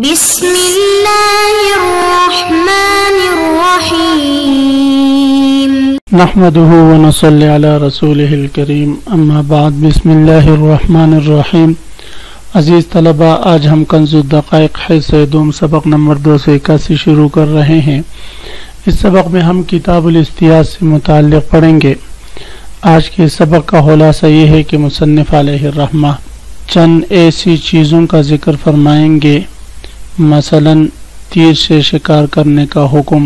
بسم اللہ الرحمن الرحیم نحمده ونصلی علی رسولہ الکریم اما بعد بسم اللہ الرحمن الرحیم۔ عزیز طلباء، آج ہم کنز الدقائق حصہ دوم سبق نمبر 281 شروع کر رہے ہیں۔ اس سبق میں ہم کتاب الاستیاز سے متعلق پڑھیں گے۔ آج کے سبق کا خلاصہ یہ ہے کہ مصنف علیہ الرحمہ چند ایسی چیزوں کا ذکر فرمائیں گے، مثلا تیر سے شکار کرنے کا حکم،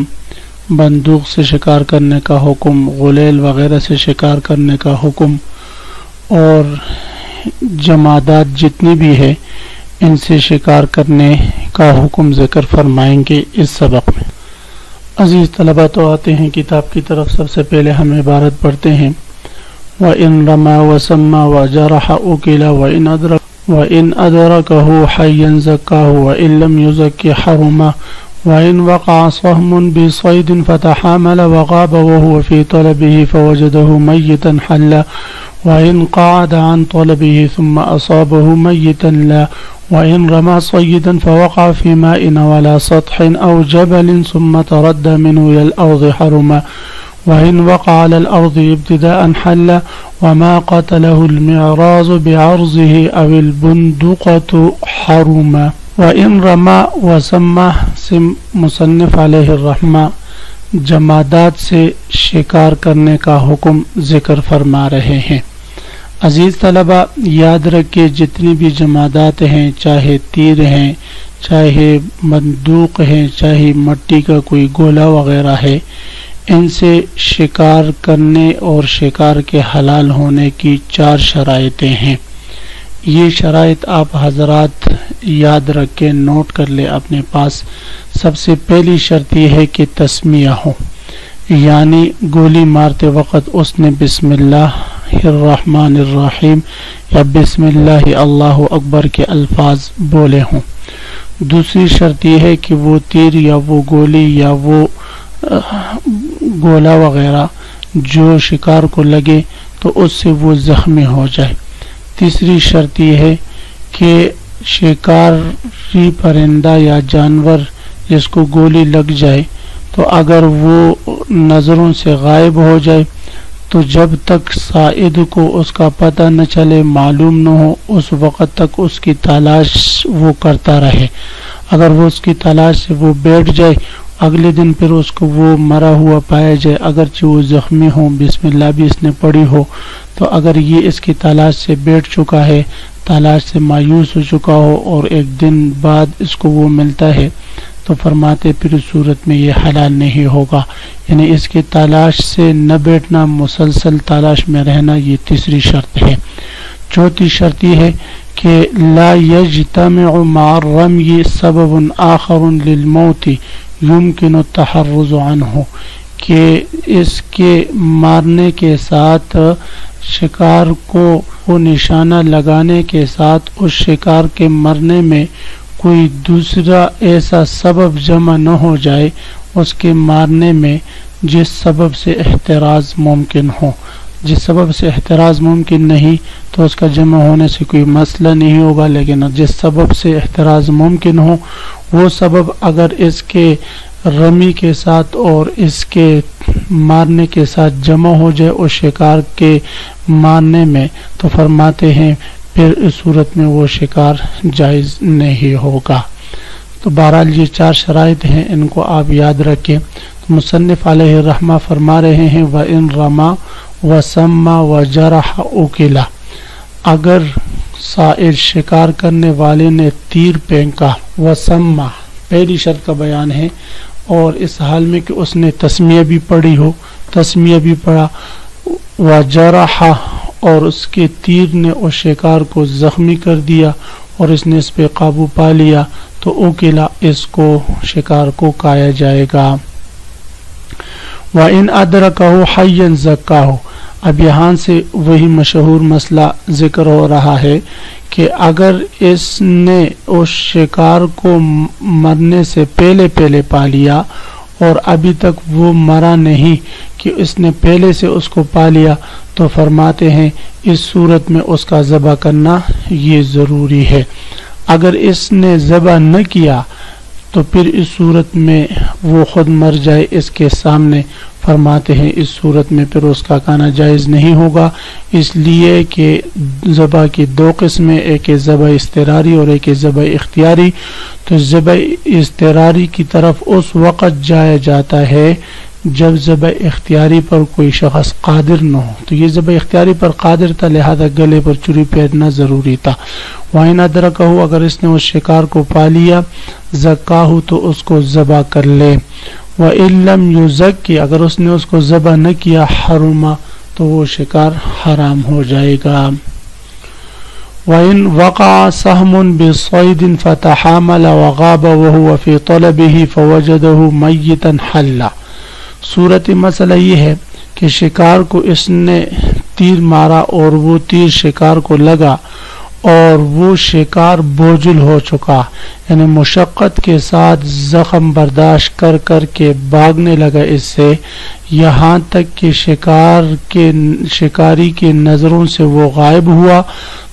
بندوق سے شکار کرنے کا حکم، غلیل وغیرہ سے شکار کرنے کا حکم، اور جمادات جتنی بھی ہے ان سے شکار کرنے کا حکم ذکر فرمائیں گے اس سبق میں۔ عزیز طلباء، تو آتے ہیں کتاب کی طرف۔ سب سے پہلے ہم عبارت پڑھتے ہیں: وَإِن رَمَى وَسَمَّى وَجَرَحَ أُكِلَ وَإِنْ أَدْرَكَهُ حَيًّا زَكَّاهُ وَإِنْ لَمْ يُزَكِّ حَرُمَ وَإِنْ وَقَعَ سَهْمٌ بِصَيْدٍ فَتَحَامَلَ وَغَابَ وَهُوَ فِي طَلَبِهِ فَوَجَدَهُ مَيِّتًا حَلَّ وَإِنْ قَعَدَ عَنْ طَلَبِهِ ثُمَّ أَصَابَهُ مَيِّتًا لَا وَإِنْ رَمَى صَيِّدًا فَوَقَعَ فِي مَاءٍ وَلَا سَطْحٍ أَوْ جَبَلٍ ثُمَّ تَرَدَّى مِنْهُ إِلَى الْأَرْضِ حَرُمَ وَإِنْ وَقَعَ عَلَى الْأَرْضِ ابْتِدَاءً حَلَّ وَمَا قَتَلَهُ الْمِعْرَاضُ بِعَرْضِهِ أَوِ الْبُنْدُقَةُ حَرُمَ۔ وَإِنْ رَمَى وَسَمَّى سے مصنف علیہ الرحمہ جمادات سے شکار کرنے کا حکم ذکر فرما رہے ہیں۔ عزیز طلباء، یاد رکھیں جتنی بھی جمادات ہیں، چاہے تیر ہیں، چاہے بندوق ہیں، چاہے مٹی کا کوئی گولا وغیرہ ہے، ان سے شکار کرنے اور شکار کے حلال ہونے کی 4 شرائطیں ہیں۔ یہ شرائط آپ حضرات یاد رکھیں، نوٹ کر لیں اپنے پاس۔ سب سے پہلی شرط یہ ہے کہ تسمیہ ہو، یعنی گولی مارتے وقت اس نے بسم اللہ الرحمن الرحیم یا بسم اللہ اللہ اکبر کے الفاظ بولے ہوں۔ دوسری شرط یہ ہے کہ وہ تیر یا وہ گولی یا وہ گولا وغیرہ جو شکار کو لگے تو اس سے وہ زخمی ہو جائے۔ تیسری شرط یہ ہے کہ شکاری پرندہ یا جانور جس کو گولی لگ جائے تو اگر وہ نظروں سے غائب ہو جائے تو جب تک صائد کو اس کا پتہ نہ چلے، معلوم نہ ہو، اس وقت تک اس کی تلاش وہ کرتا رہے۔ اگر وہ اس کی تلاش سے وہ بیٹھ جائے، اگلے دن پھر اس کو وہ مرا ہوا پایا جائے، اگرچہ وہ زخمی ہو، بسم اللہ بھی اس نے پڑھی ہو، تو اگر یہ اس کی تلاش سے بیٹھ چکا ہے، تلاش سے مایوس ہو چکا ہو اور ایک دن بعد اس کو وہ ملتا ہے تو فرماتے پھر اس صورت میں یہ حلال نہیں ہوگا، یعنی اس کی تلاش سے نہ بیٹھنا، مسلسل تلاش میں رہنا، یہ تیسری شرط ہے۔ چوتھی شرط یہ ہے کہ لا یجتمع مع الرمی سبب آخر للموت یمکن التحرز عنہ، کہ اس کے مارنے کے ساتھ شکار کو نشانہ لگانے کے ساتھ اس شکار کے مرنے میں کوئی دوسرا ایسا سبب جمع نہ ہو جائے اس کے مارنے میں جس سبب سے احتراز ممکن ہو۔ جس سبب سے احتراز ممکن نہیں تو اس کا جمع ہونے سے کوئی مسئلہ نہیں ہوگا، لیکن جس سبب سے احتراز ممکن ہو وہ سبب اگر اس کے رمی کے ساتھ اور اس کے مارنے کے ساتھ جمع ہو جائے اس شکار کے مارنے میں تو فرماتے ہیں پھر اس صورت میں وہ شکار جائز نہیں ہوگا۔ تو بہرحال یہ 4 شرائط ہیں، ان کو آپ یاد رکھیں۔ مصنف علیہ الرحمہ فرما رہے ہیں وَإِن رَمَى وَسَمَّى وَجَرَحَ أُكِلَ، اگر صائد شکار کرنے والے نے تیر پھینکا، وَسَمَّى پہلی شرط کا بیان ہے، اور اس حال میں کہ اس نے تسمیہ بھی پڑھی ہو، تسمیہ بھی پڑھا، وَجَرَحَ اور اس کے تیر نے اس شکار کو زخمی کر دیا اور اس نے اس پہ قابو پا لیا تو اوکلا اس کو شکار کو کھایا جائے گا۔ وَإِنْ أَدْرَكَهُ حَيًّا زَكَّاهُ، اب یہاں سے وہی مشہور مسئلہ ذکر ہو رہا ہے کہ اگر اس نے اس شکار کو مرنے سے پہلے پا لیا اور ابھی تک وہ مرا نہیں کہ اس نے پہلے سے اس کو پا لیا تو فرماتے ہیں اس صورت میں اس کا ذبح کرنا یہ ضروری ہے۔ اگر اس نے ذبح نہ کیا تو پھر اس صورت میں وہ خود مر جائے اس کے سامنے، فرماتے ہیں اس صورت میں پھر اس کا کھانا جائز نہیں ہوگا، اس لیے کہ ذبح کی دو قسمیں، ایک ہے ذبح اضطراری اور ایک ہے ذبح اختیاری۔ تو ذبح اضطراری کی طرف اس وقت جایا جاتا ہے جب ذبح اختیاری پر کوئی شخص قادر نہ ہو، تو یہ ذبح اختیاری پر قادر تھا لہذا گلے پر چھری پھیرنا ضروری تھا۔ وَإِنْ أَدْرَكَهُ، اگر اس نے اس شکار کو پا لیا، زکاہ تو اس کو ذبح کر لے، وَإِن لَمْ يُزَكِّ، اگر اس نے اس کو ذبح نہ کیا، حرما تو وہ شکار حرام ہو جائے گا۔ وَإِنْ وَقَعَ سَهْمٌ بِصَيْدٍ فَتَحَامَلَ وَغَابَ وَهُوَ فِي طَلَبِهِ فَوَجَدَهُ مَيِّتًا حَلَّ۔ صورت مسئلہ یہ ہے کہ شکار کو اس نے تیر مارا اور وہ تیر شکار کو لگا اور وہ شکار بوجھل ہو چکا، یعنی مشقت کے ساتھ زخم برداشت کر کر کے بھاگنے لگا اس سے، یہاں تک کہ شکاری کے نظروں سے وہ غائب ہوا،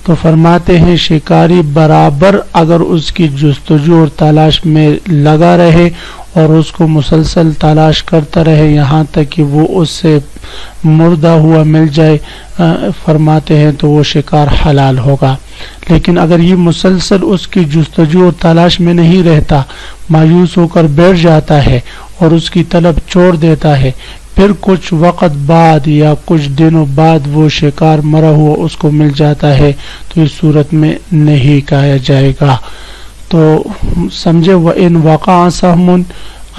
تو فرماتے ہیں شکاری برابر اگر اس کی جستجو اور تلاش میں لگا رہے اور اس کو مسلسل تلاش کرتا رہے یہاں تک کہ وہ اس سے مردہ ہوا مل جائے، فرماتے ہیں تو وہ شکار حلال ہوگا۔ لیکن اگر یہ مسلسل اس کی جستجو اور تلاش میں نہیں رہتا، مایوس ہو کر بیٹھ جاتا ہے اور اس کی طلب چھوڑ دیتا ہے، پھر کچھ وقت بعد یا کچھ دنوں بعد وہ شکار مرا ہوا اس کو مل جاتا ہے، تو اس صورت میں نہیں کھایا جائے گا۔ تو سمجھے، وَإِنْ وَقَعَ سَهْمٌ،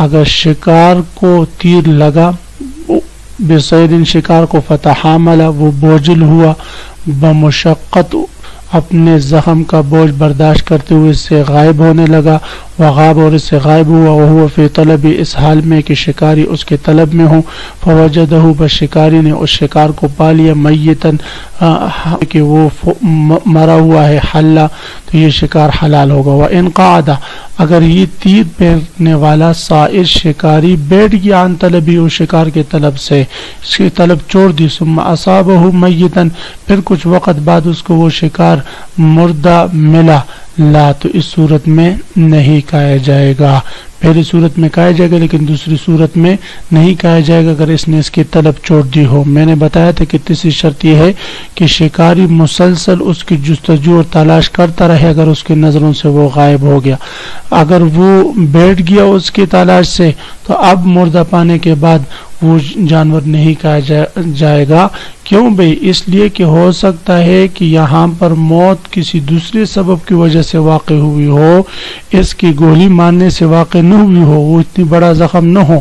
اگر شکار کو تیر لگا، بِصَيْدٍ شکار کو، فَتَحَامَلَ وہ بوجھل ہوا، بمشقت اپنے زخم کا بوجھ برداشت کرتے ہوئے اس سے غائب ہونے لگا، وغاب اور اس سے غائب ہوا، وہو فی طلب، اس حال میں کہ شکاری اس کے طلب میں ہوں، فوجدہ، بس شکاری نے اس شکار کو پا لیا، میتن کہ وہ مرا ہوا ہے، حلہ تو یہ شکار حلال ہوگا۔ وَإِنْ قَعَدَ، اگر یہ تیر پھیرنے والا سائر شکاری بیٹھ گیا عن طلبی، اس شکار کے طلب سے، اس کی طلب چھوڑ دی، ثم اصابہ میتن، پھر کچھ وقت بعد اس کو وہ شکار مردہ ملا، لا تو اس صورت میں نہیں کھایا جائے گا۔ پہلی صورت میں کھایا جائے گا لیکن دوسری صورت میں نہیں کھایا جائے گا اگر اس نے اس کی طلب چھوڑ دی ہو۔ میں نے بتایا تھا کہ تیسری شرط یہ ہے کہ شکاری مسلسل اس کی جستجو اور تلاش کرتا رہے اگر اس کی نظروں سے وہ غائب ہو گیا۔ اگر وہ بیٹھ گیا اس کی تلاش سے تو اب مردہ پانے کے بعد وہ جانور نہیں کھایا جائے گا۔ کیوں بھئی؟ اس لیے کہ ہو سکتا ہے کہ یہاں پر موت کسی دوسرے سبب کی وجہ سے واقع ہوئی ہو، اس کی گولی مارنے سے واقع نہ ہوئی ہو، وہ اتنی بڑا زخم نہ ہو،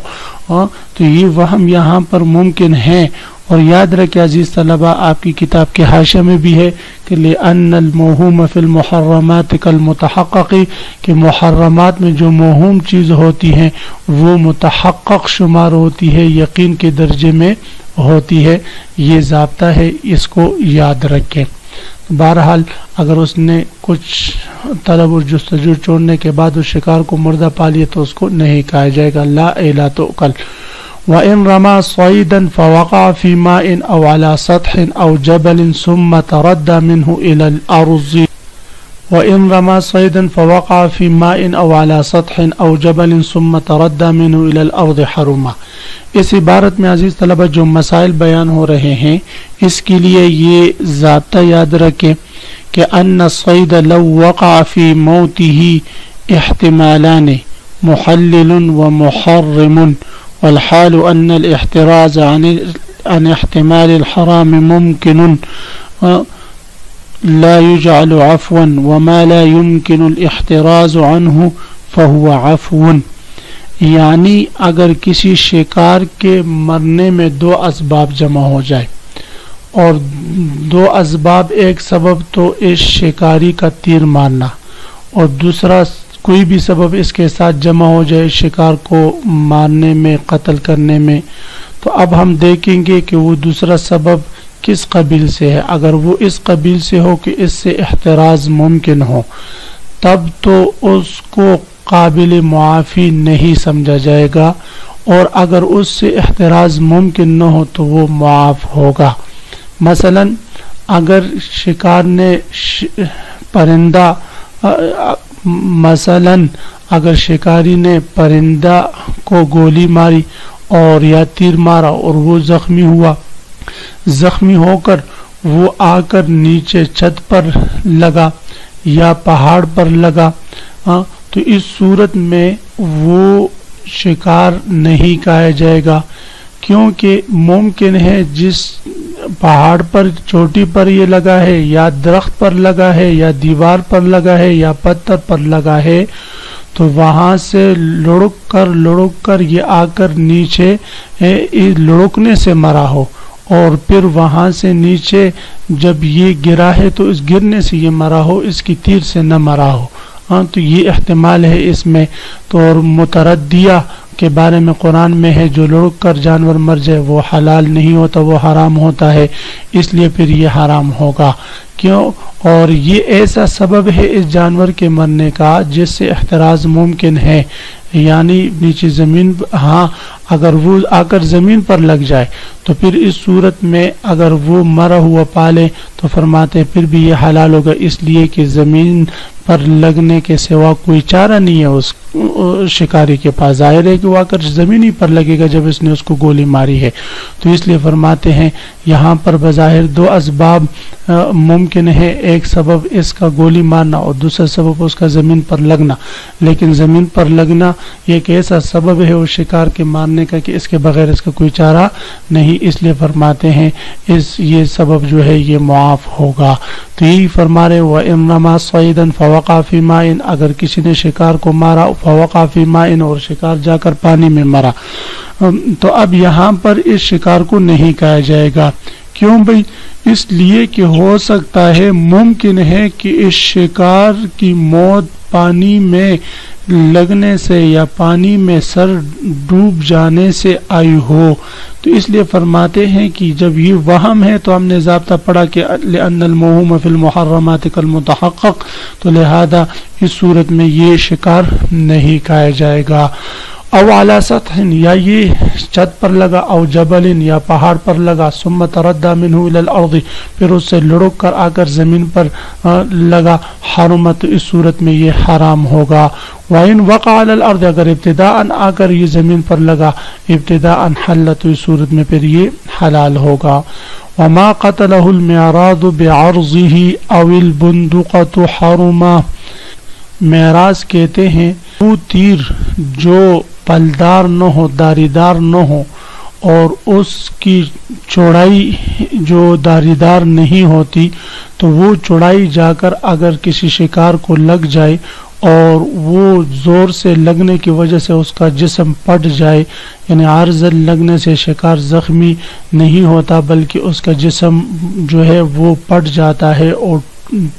تو یہ وہم یہاں پر ممکن ہے۔ اور یاد رکھیں عزیز طلبہ، آپ کی کتاب کے حاشیے میں بھی ہے کہ لِأَنَّ الْمَوْهُومَ فِي الْمُحَرَّمَاتِ كَالْمُتَحَقَّقِ، کہ محرمات میں جو موہوم چیز ہوتی ہیں وہ متحقق شمار ہوتی ہے، یقین کے درجے میں ہوتی ہے، یہ ضابطہ ہے، اس کو یاد رکھیں۔ بہرحال اگر اس نے کچھ طلب اور جستجو چھوڑنے کے بعد اس شکار کو مردہ پا لیا تو اس کو نہیں کھایا جائے گا، لا الا تو کل۔ وَإِن رَمَى صَيْدًا فَوَقَعَ فِي مَاءٍ أَوْ عَلَى سَطْحٍ أَوْ جَبَلٍ ثُمَّ تَرَدَّى مِنْهُ إِلَى الْأَرْضِ وَإِن رَمَى صَيْدًا فَوَقَعَ فِي مَاءٍ أَوْ عَلَى سَطْحٍ أَوْ جَبَلٍ ثُمَّ تَرَدَّى مِنْهُ إِلَى الْأَرْضِ حَرُمَ۔ اس عبارت میں عزیز طلبہ جو مسائل بیان ہو رہے ہیں اس کے لیے یہ ضابطہ یاد رکھیں کہ ان الصید لو وقع فی موته احتمالان محلل ومحرم، والحال ان الاحتراز عن احتمال الحرام ممکن لا يجعل عفوا، وما لا يمكن الاحتراز عنه فهو عفو۔ یعنی اگر کسی شکار کے مرنے میں دو اسباب جمع ہو جائے اور دو اسباب، ایک سبب تو اس شکاری کا تیر مارنا اور دوسرا کوئی بھی سبب اس کے ساتھ جمع ہو جائے شکار کو مارنے میں، قتل کرنے میں، تو اب ہم دیکھیں گے کہ وہ دوسرا سبب کس قبیل سے ہے۔ اگر وہ اس قبیل سے ہو کہ اس سے احتراز ممکن ہو تب تو اس کو قابل معافی نہیں سمجھا جائے گا، اور اگر اس سے احتراز ممکن نہ ہو تو وہ معاف ہوگا۔ مثلا اگر شکار نے پرندہ مثلاً اگر شکاری نے پرندہ کو گولی ماری اور یا تیر مارا اور وہ زخمی ہوا، زخمی ہو کر وہ آ کر نیچے چھت پر لگا یا پہاڑ پر لگا، تو اس صورت میں وہ شکار نہیں کہا جائے گا، کیونکہ ممکن ہے جس پہاڑ پر چوٹی پر یہ لگا ہے یا درخت پر لگا ہے یا دیوار پر لگا ہے یا پتھر پر لگا ہے، تو وہاں سے لڑک کر یہ آ کر نیچے لڑکنے سے مرا ہو، اور پھر وہاں سے نیچے جب یہ گرا ہے تو اس گرنے سے یہ مرا ہو، اس کی تیر سے نہ مرا ہو، تو یہ احتمال ہے اس میں۔ تو اور متردیہ کے بارے میں قرآن میں ہے جو لڑک کر جانور مر جائے وہ حلال نہیں ہوتا، وہ حرام ہوتا ہے، اس لیے پھر یہ حرام ہوگا۔ کیوں؟ اور یہ ایسا سبب ہے اس جانور کے مرنے کا جس سے احتراز ممکن ہے، یعنی نیچے زمین، ہاں اگر وہ آ کر زمین پر لگ جائے تو پھر اس صورت میں اگر وہ مرا ہوا پالے تو فرماتے ہیں پھر بھی یہ حلال ہوگا، اس لیے کہ زمین پر لگنے کے سوا کوئی چارہ نہیں ہے اس شکاری کے پاس، ظاہر ہے کہ وہ آ کر زمینی پر لگے گا جب اس نے اس کو گولی ماری ہے، تو اس لیے فرماتے ہیں یہاں پر بظاہر دو اسباب ممکن ہے، ایک سبب اس کا گولی مارنا اور دوسرا سبب اس کا زمین پر لگنا، لیکن زمین پر لگنا یہ ایک ایسا سبب ہے اس شکار کے مارنے کا کہ اس کے بغیر اس کا کوئی چارہ نہیں، اس لیے فرماتے ہیں یہ سبب جو ہے یہ معاف ہوگا۔ تو یہی فرما رہے وَإِن رَمَى صَيْدًا فَوَقَعَ فِي مَاءٍ، اگر کسی نے شکار کو مارا فَوَقَعَ فِي مَاءٍ اور شکار جا کر پانی میں مرا، تو اب یہاں پر اس شکار کو نہیں کہا جائے گا۔ کیوں بھئی؟ اس لیے کہ ہو سکتا ہے، ممکن ہے کہ اس شکار کی موت پانی میں لگنے سے یا پانی میں سر ڈوب جانے سے آئی ہو، تو اس لیے فرماتے ہیں کہ جب یہ وہم ہے تو ہم نے ضابطہ پڑھا کہ لأن الموہوم فی المحرمات کالمتحقق، تو لہذا اس صورت میں یہ شکار نہیں کہا جائے گا۔ او علی سطح، یا یہ چھت پر لگا، او جبل، یا پہاڑ پر لگا، ثم تردى منه الى الارض، پھر اس سے لڑک کر آ کر زمین پر لگا، حرمت، اس صورت میں یہ حرام ہوگا۔ وَإِن وقع على الارض، اگر ابتداءً آ کر یہ زمین پر لگا، ابتداءً حل، تو اس صورت میں پھر یہ حلال ہوگا۔ وما قتله المعراض بعرضه او البندقة حرما، معراض کہتے ہیں وہ تیر جو پلدار نہ ہو، داریدار نہ ہو، اور اس کی چوڑائی جو داریدار نہیں ہوتی، تو وہ چوڑائی جا کر اگر کسی شکار کو لگ جائے اور وہ زور سے لگنے کی وجہ سے اس کا جسم پٹ جائے، یعنی عارضاً لگنے سے شکار زخمی نہیں ہوتا بلکہ اس کا جسم جو ہے وہ پٹ جاتا ہے اور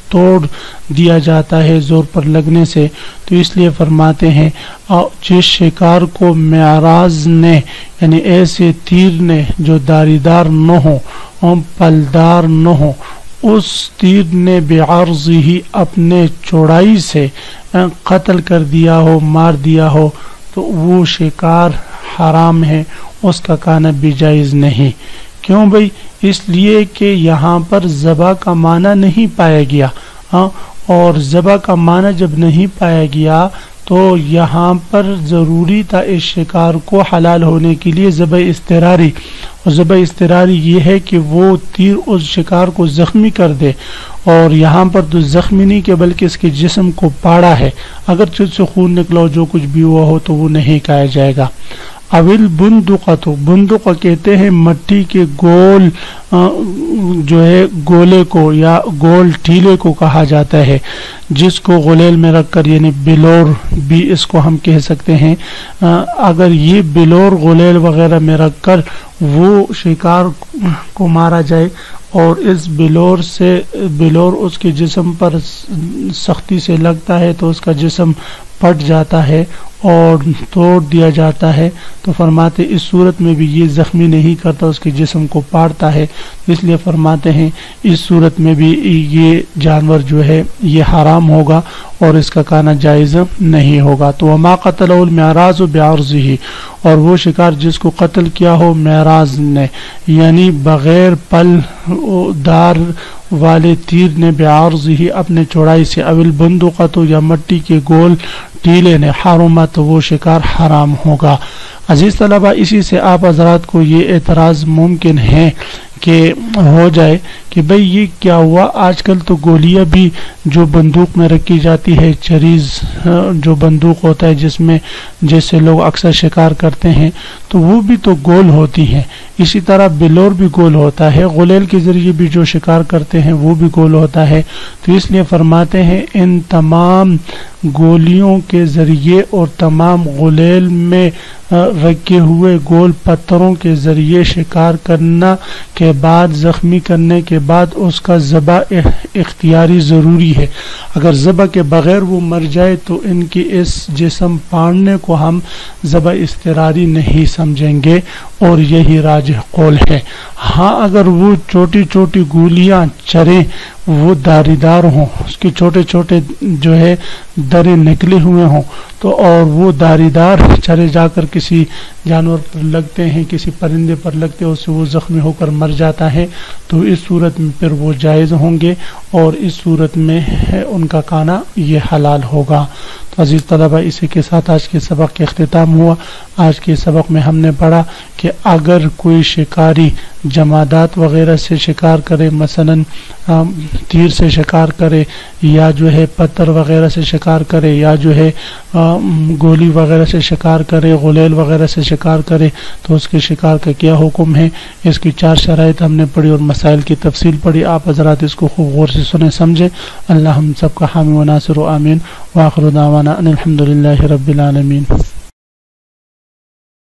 توڑ دیا جاتا ہے زور پر لگنے سے، تو اس لیے فرماتے ہیں جس شکار کو معراض نے، یعنی ایسے تیر نے جو داریدار نہ ہو، پلدار نہ ہو، اس تیر نے بعرضہ، اپنے چوڑائی سے قتل کر دیا ہو، مار دیا ہو، تو وہ شکار حرام ہے، اس کا کھانا بھی جائز نہیں۔ کیوں بھئی؟ اس لیے کہ یہاں پر ذبح کا معنی نہیں پایا گیا، اور ذبح کا معنی جب نہیں پایا گیا تو یہاں پر ضروری تھا اس شکار کو حلال ہونے کے لیے ذبح اضطراری، اور ذبح اضطراری یہ ہے کہ وہ تیر اس شکار کو زخمی کر دے، اور یہاں پر تو زخمی نہیں کہ بلکہ اس کے جسم کو پاڑا ہے، اگر تجھ سے خون نکلا ہو، جو کچھ بھی ہوا ہو، تو وہ نہیں کہا جائے گا۔ اول بندقۃ، بندق کہتے ہیں مٹی کے گول جو ہے گولے کو یا گول ٹھیلے کو کہا جاتا ہے، جس کو غلیل میں رکھ کر، یعنی بلور بھی اس کو ہم کہہ سکتے ہیں، اگر یہ بلور غلیل وغیرہ میں رکھ کر وہ شکار کو مارا جائے اور اس بلور سے، بلور اس کے جسم پر سختی سے لگتا ہے تو اس کا جسم پٹ جاتا ہے اور توڑ دیا جاتا ہے، تو فرماتے اس صورت میں بھی یہ زخمی نہیں کرتا، اس کے جسم کو پاڑتا ہے، اس لیے فرماتے ہیں اس صورت میں بھی یہ جانور جو ہے یہ حرام ہوگا اور اس کا کھانا جائز نہیں ہوگا۔ تو وما قتلہ المعراض بعرضہ، اور وہ شکار جس کو قتل کیا ہو معراض نے، یعنی بغیر پل دار والے تیر نے بعرض ہی اپنے چوڑائی سے، اول بندقۃ یا مٹی کے گول ٹیلے نے، حرمت تو وہ شکار حرام ہوگا۔ عزیز طلبہ، اسی سے آپ حضرات کو یہ اعتراض ممکن ہے کہ ہو جائے کہ بھئی یہ کیا ہوا، آج کل تو گولیاں بھی جو بندوق میں رکھی جاتی ہے، چریز جو بندوق ہوتا ہے جس میں جیسے لوگ اکثر شکار کرتے ہیں، تو وہ بھی تو گول ہوتی ہیں، اسی طرح بلور بھی گول ہوتا ہے، غلیل کے ذریعے بھی جو شکار کرتے ہیں وہ بھی گول ہوتا ہے۔ تو اس لیے فرماتے ہیں ان تمام گولیوں کے ذریعے اور تمام غلیل میں رکھے ہوئے گول پتھروں کے ذریعے شکار کرنا کے بعد، زخمی کرنے کے بعد اس کا ذبح اختیاری ضروری ہے۔ اگر ذبح کے بغیر وہ مر جائے تو ان کی اس جسم پاڑنے کو ہم ذبح اضطراری نہیں سمجھیں گے، اور یہی راجح قول ہے۔ ہاں اگر وہ چھوٹی چھوٹی گولیاں چریں، وہ داری دار ہوں، اس کے چھوٹے چھوٹے جو ہے درے نکلے ہوئے ہوں، تو اور وہ داری دار چرے جا کر کسی جانور پر لگتے ہیں، کسی پرندے پر لگتے ہیں، اس سے وہ زخمی ہو کر مر جاتا ہے، تو اس صورت میں پھر وہ جائز ہوں گے، اور اس صورت میں ان کا کھانا یہ حلال ہوگا۔ تو عزیز طلبہ، اسی کے ساتھ آج کے سبق کے اختتام ہوا۔ آج کے سبق میں ہم نے پڑھا کہ اگر کوئی شکاری جمادات وغیرہ سے شکار کرے، مثلا تیر سے شکار کرے، یا جو ہے پتھر وغیرہ سے شکار کرے، یا جو ہے گولی وغیرہ سے شکار کرے، غلیل وغیرہ سے شکار کرے، تو اس کے شکار کا کیا حکم ہے، اس کی 4 شرائط ہم نے پڑھی اور مسائل کی تفصیل پڑھی۔ آپ حضرات اس کو خوب غور سے سنیں سمجھیں۔ اللہ ہم سب کا حامی و ناصر و آمین۔ وآخر دعوانا ان الحمد للہ رب العالمین۔